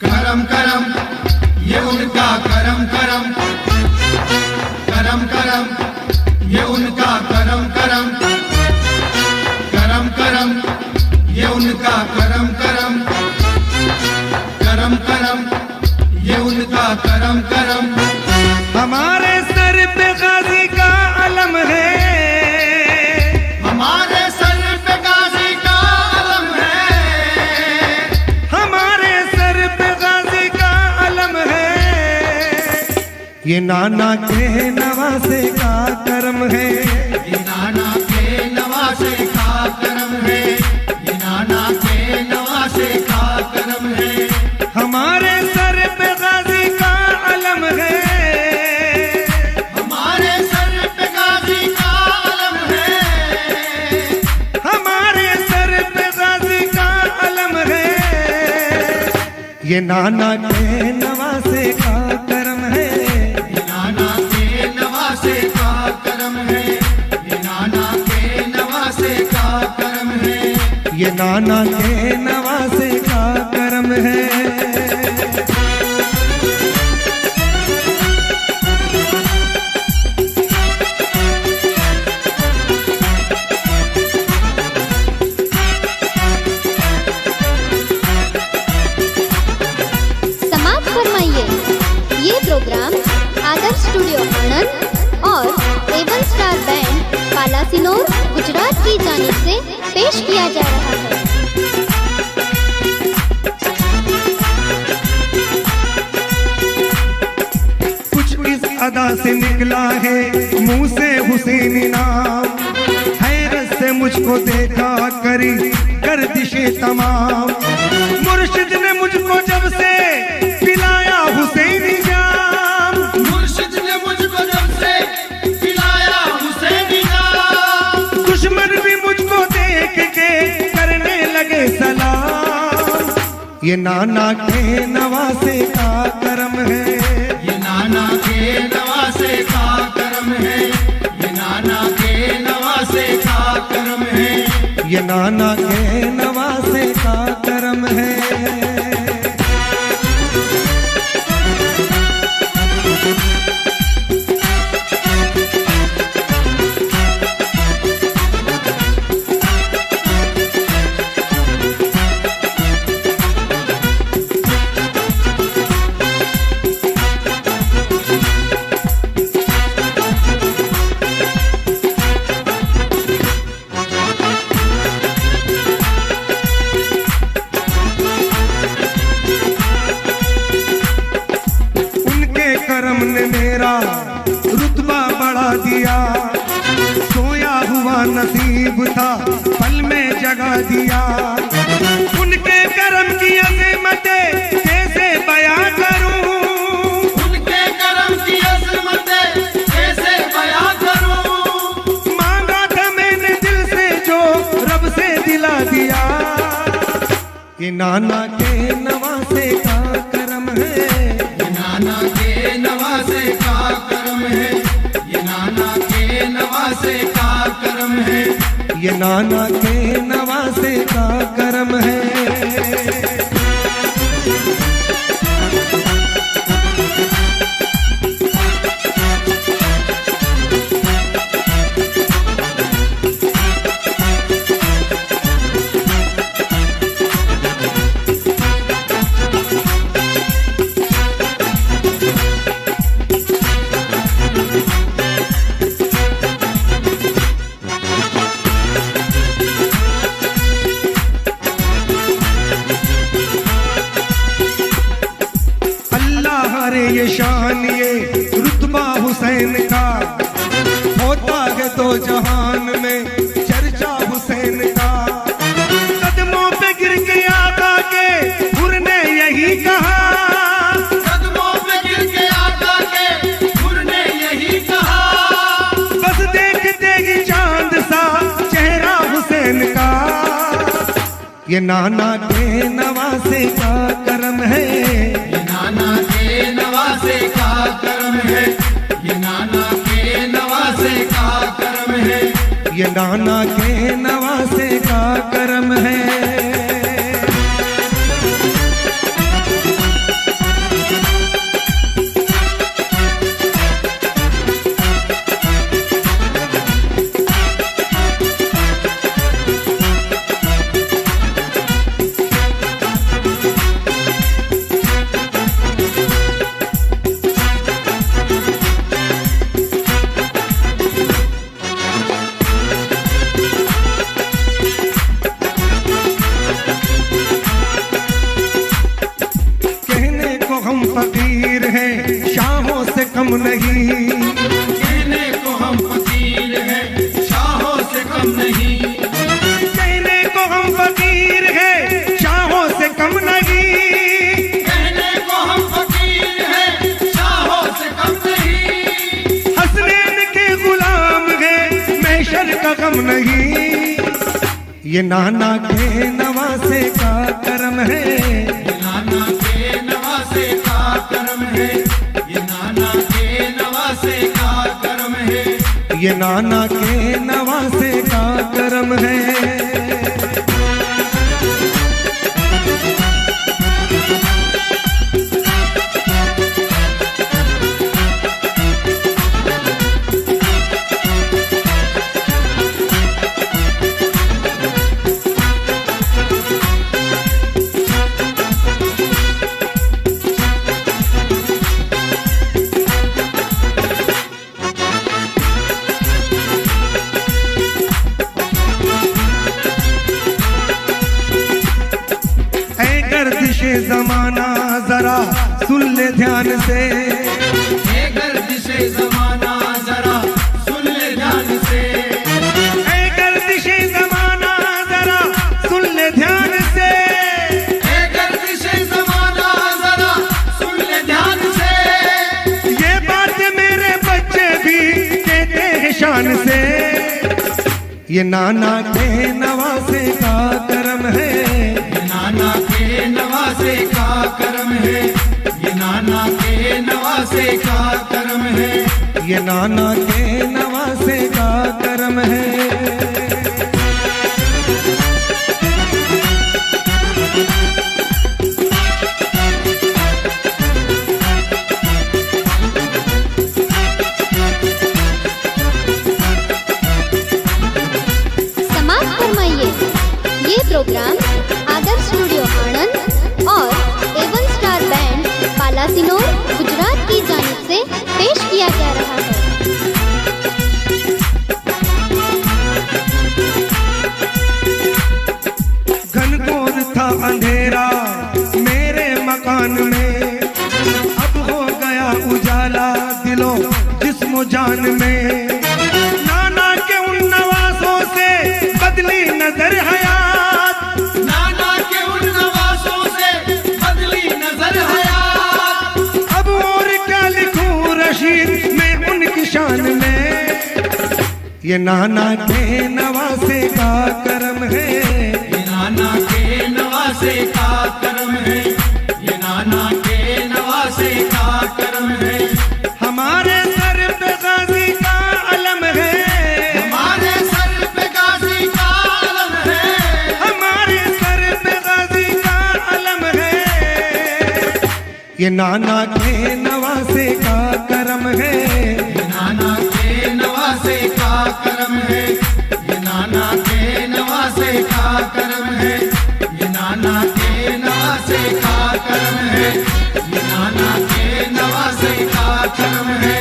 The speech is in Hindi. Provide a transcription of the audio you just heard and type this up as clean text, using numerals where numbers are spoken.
करम करम ये उनका करम करम, करम करम ये उनका करम करम, करम करम ये उनका करम करम, करम करम ये उनका करम करम। हमारे सर पे गाजी का अलम है, हमारे सर पे गाजी का अलम है, हमारे सर पे गाजी का अलम है। ये नाना के नवासे का करम है, ये नाना के नवासे का करम है, ये नाना के नवासे का करम है। हमारे सर पे गाजी का अलम है, हमारे सर पे गाजी का अलम है, हमारे सर पे गाजी का अलम है। ये नाना के नवासे का करम है, ये नाना के नवासे का करम है, ये नाना के नवासे का करम है। ये नाना के नवासे का करम है। समाप्त फरमाइए। ये प्रोग्राम आदर्श स्टूडियो आनंद और एवन स्टार बैंड पालासिनोर गुजरात की जानिब से पेश किया जा रहा है। कुछ इस अदा से निकला है मुंह से हुसैनी नाम, हैरत से मुझको देखा करी गर्दिशे तमाम। मुर्शिद ने मुझको जब से पिलाया हुसैनी जाम, मुर्शिद ने मुझको जब से पिलाया हुसैनी जाम, दुश्मन भी मुझको देख के करने लगे सलाम। ये नाना के नवासे का करम है, ये नाना के नवासे का करम है, ये नाना के नवासे का करम है। ये नाना के नवासे का करम है। उनके करम ने मेरा रुतबा बढ़ा दिया, सोया हुआ नसीब था पल में जगा दिया। उनके करम की अज़ीमतें कैसे बयां करूं, उनके करम की अज़मतें कैसे बयां करूं, मांगा था मैंने दिल से जो रब से दिला दिया। ये नाना के नवासे का करम है, ये नाना के नवासे का करम है, ये नाना के नवासे का करम है। ये नाना के नवासे का करम है। अल्लाह रे ये शान ये रुतबा हुसैन का, होता है तो जहान में चर्चा हुसैन का। कदमों पे गिर के आका के हुर ने यही कहा, कदमों पे गिर के आका के हुर ने यही कहा, बस देखते ही चांद सा चेहरा हुसैन का। ये नाना के नवासे का करम है, ये नाना के नवासे का करम है, ये नाना के नवासे का करम है। ये नाना के नवासे का करम है। हम फकीर हैं, शाहों से कम नहीं। कहने को हम फकीर हैं, शाहों से कम नहीं। कहने को हम फकीर हैं, शाहों से कम नहीं। कहने को हम फकीर हैं, शाहों से कम नहीं। हसनैन के गुलाम हैं, महशर का गम नहीं। ये नाना के नवासे का करम है, ये नाना के नवासे का करम है। ये नाना के नवासे का करम है। ये नाना के नवासे का करम है। गर्दिशे जमाना जरा सुन ले ध्यान से। ए गर्दिशे जमाना जरा सुन ले ध्यान से। ए गर्दिशे जमाना जरा सुन ले ध्यान से। ए गर्दिशे जमाना जरा सुन ले ध्यान से। ये बात मेरे बच्चे भी कहते हैं शान से। ये नाना के नवासे का करम है, ये नाना के नवासे का करम है। ये नाना के नवासे का करम है। ये नाना के नवासे का करम है। समाप्त फरमाइए। ये प्रोग्राम आदर्श स्टूडियो आनंद और एवन स्टार बैंड पालासिनोर गुजरात की जानिब से पेश किया जा रहा है। घनघोर था अंधेरा मेरे मकान में, अब हो गया उजाला दिलो जिस्मो जान में। नाना के उन नवासों से बदली नजर हयात। नाना के उन नवासों से बदली नजर हयात। अब और क्या लिखूं रशीद मैं उनकी शान में। ये नाना के नवासे का करम है, ये नाना के नवासे का करम है। ये नाना के नवासे का करम है। हमारे सर पे गाजी का अलम है। हमारे सर पे गाजी का अलम है। हमारे सर पे गाजी का अलम है। ये नाना के नवासे का करम है, ये नाना के नवासे का करम है। ये नाना के नवासे का करम है। ये नाना के नवासे का करम है। ये नाना के नवासे का करम है।